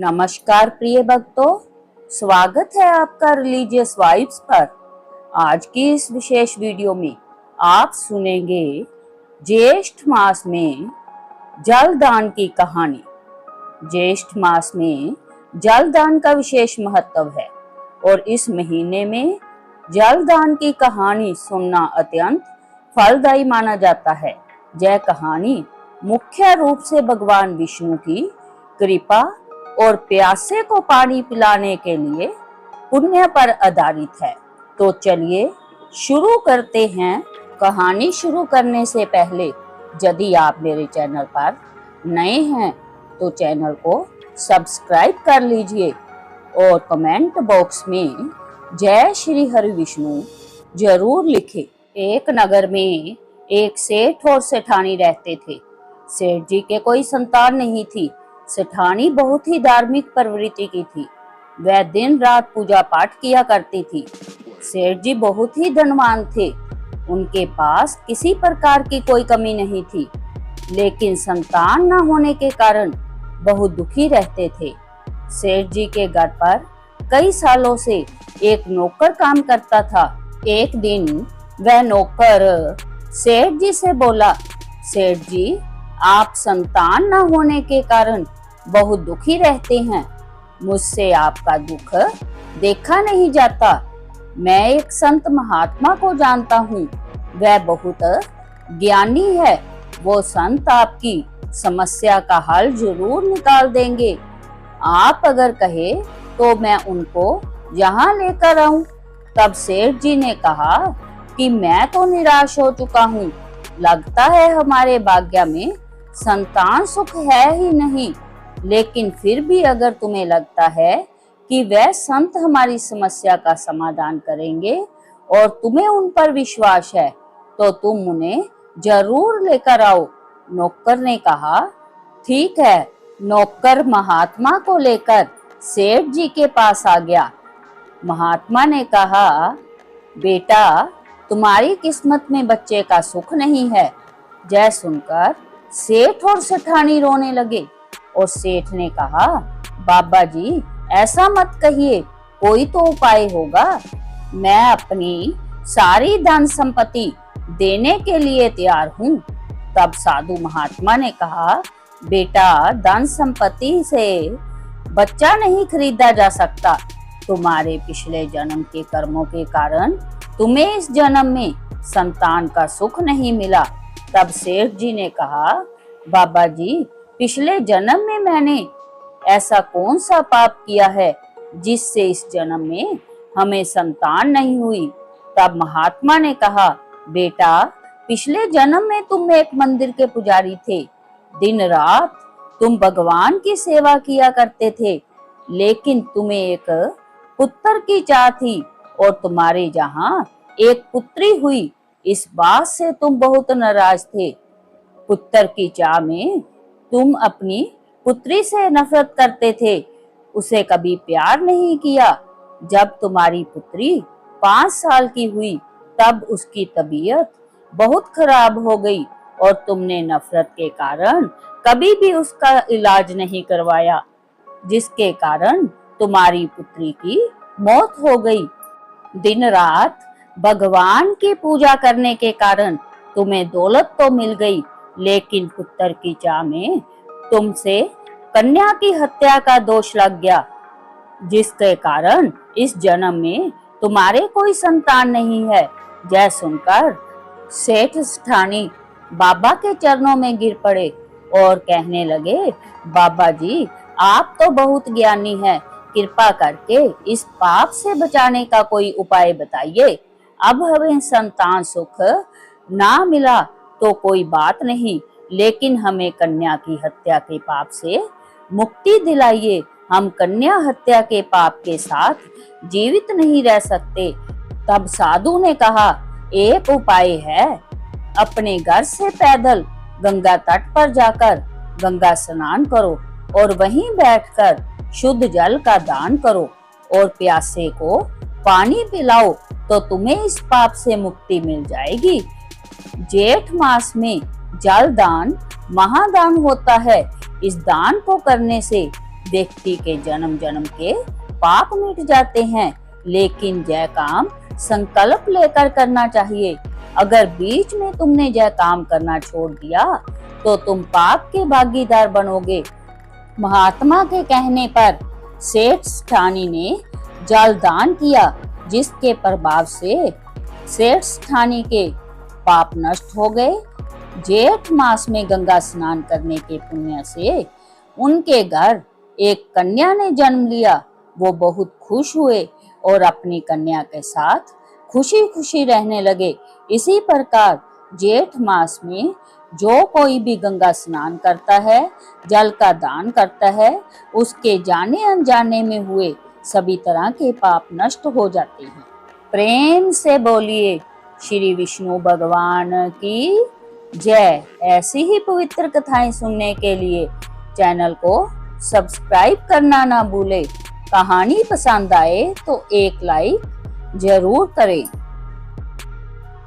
नमस्कार प्रिय भक्तों, स्वागत है आपका रिलीजियस वाइब्स पर। आज की इस विशेष वीडियो में आप सुनेंगे ज्येष्ठ मास में जलदान की कहानी। ज्येष्ठ मास में जलदान का विशेष महत्व है और इस महीने में जलदान की कहानी सुनना अत्यंत फलदायी माना जाता है। यह कहानी मुख्य रूप से भगवान विष्णु की कृपा और प्यासे को पानी पिलाने के लिए पुण्य पर आधारित है। तो चलिए शुरू करते हैं। कहानी शुरू करने से पहले यदि आप मेरे चैनल पर नए हैं तो चैनल को सब्सक्राइब कर लीजिए और कमेंट बॉक्स में जय श्री हरि विष्णु जरूर लिखें। एक नगर में एक सेठ और सेठानी रहते थे। सेठ जी के कोई संतान नहीं थी। सेठानी बहुत ही धार्मिक प्रवृत्ति की थी। वह दिन रात पूजा पाठ किया करती थी। सेठ जी बहुत ही धनवान थे। उनके पास किसी प्रकार की कोई कमी नहीं थी, लेकिन संतान न होने के कारण बहुत दुखी रहते थे। सेठ जी के घर पर कई सालों से एक नौकर काम करता था। एक दिन वह नौकर सेठ जी से बोला, सेठ जी, आप संतान न होने के कारण बहुत दुखी रहते हैं। मुझसे आपका दुख देखा नहीं जाता। मैं एक संत महात्मा को जानता हूँ, वह बहुत ज्ञानी है। वो संत आपकी समस्या का हल जरूर निकाल देंगे। आप अगर कहे तो मैं उनको यहाँ लेकर आऊं। तब सेठ जी ने कहा कि मैं तो निराश हो चुका हूँ। लगता है हमारे भाग्य में संतान सुख है ही नहीं। लेकिन फिर भी अगर तुम्हें लगता है कि वह संत हमारी समस्या का समाधान करेंगे और तुम्हें उन पर विश्वास है तो तुम उन्हें जरूर लेकर आओ। नौकर ने कहा, ठीक है। नौकर महात्मा को लेकर सेठ जी के पास आ गया। महात्मा ने कहा, बेटा, तुम्हारी किस्मत में बच्चे का सुख नहीं है। यह सुनकर सेठ और सेठानी रोने लगे और सेठ ने कहा, बाबा जी, ऐसा मत कहिए, कोई तो उपाय होगा। मैं अपनी सारी धन संपत्ति देने के लिए तैयार हूँ। तब साधु महात्मा ने कहा, बेटा, धन संपत्ति से बच्चा नहीं खरीदा जा सकता। तुम्हारे पिछले जन्म के कर्मों के कारण तुम्हें इस जन्म में संतान का सुख नहीं मिला। तब सेठ जी ने कहा, बाबा जी, पिछले जन्म में मैंने ऐसा कौन सा पाप किया है जिससे इस जन्म में हमें संतान नहीं हुई। तब महात्मा ने कहा, बेटा, पिछले जन्म में तुम एक मंदिर के पुजारी थे। दिन रात तुम भगवान की सेवा किया करते थे, लेकिन तुम्हें एक पुत्र की चाह थी और तुम्हारे जहाँ एक पुत्री हुई। इस बात से तुम बहुत नाराज थे। पुत्र की चाह में तुम अपनी पुत्री से नफरत करते थे, उसे कभी प्यार नहीं किया। जब तुम्हारी पुत्री 5 साल की हुई तब उसकी तबीयत बहुत खराब हो गई और तुमने नफरत के कारण कभी भी उसका इलाज नहीं करवाया, जिसके कारण तुम्हारी पुत्री की मौत हो गई। दिन रात भगवान की पूजा करने के कारण तुम्हें दौलत तो मिल गई, लेकिन पुत्र की चाह में तुमसे कन्या की हत्या का दोष लग गया, जिसके कारण इस जन्म में तुम्हारे कोई संतान नहीं है। यह सुनकर सेठ सेठानी बाबा के चरणों में गिर पड़े और कहने लगे, बाबा जी, आप तो बहुत ज्ञानी हैं, कृपा करके इस पाप से बचाने का कोई उपाय बताइए। अब हमें संतान सुख ना मिला तो कोई बात नहीं, लेकिन हमें कन्या की हत्या के पाप से मुक्ति दिलाइए। हम कन्या हत्या के पाप के साथ जीवित नहीं रह सकते। तब साधु ने कहा, एक उपाय है। अपने घर से पैदल गंगा तट पर जाकर गंगा स्नान करो और वहीं बैठकर शुद्ध जल का दान करो और प्यासे को पानी पिलाओ तो तुम्हें इस पाप से मुक्ति मिल जाएगी। जेठ मास में जल दान महादान होता है। इस दान को करने से व्यक्ति के जन्म जन्म के पाप मिट जाते हैं, लेकिन यह काम संकल्प लेकर करना चाहिए। अगर बीच में तुमने यह काम करना छोड़ दिया तो तुम पाप के भागीदार बनोगे। महात्मा के कहने पर सेठ स्थानी ने जल दान किया, जिसके प्रभाव से सेठ स्थानी के पाप नष्ट हो गए। जेठ मास में गंगा स्नान करने के पुण्य से उनके घर एक कन्या ने जन्म लिया। वो बहुत खुश हुए और अपनी कन्या के साथ खुशी खुशी रहने लगे। इसी प्रकार जेठ मास में जो कोई भी गंगा स्नान करता है, जल का दान करता है, उसके जाने अनजाने में हुए सभी तरह के पाप नष्ट हो जाते हैं। प्रेम से बोलिए श्री विष्णु भगवान की जय। ऐसी ही पवित्र कथाएं सुनने के लिए चैनल को सब्सक्राइब करना ना भूले। कहानी पसंद आए तो एक लाइक जरूर करें।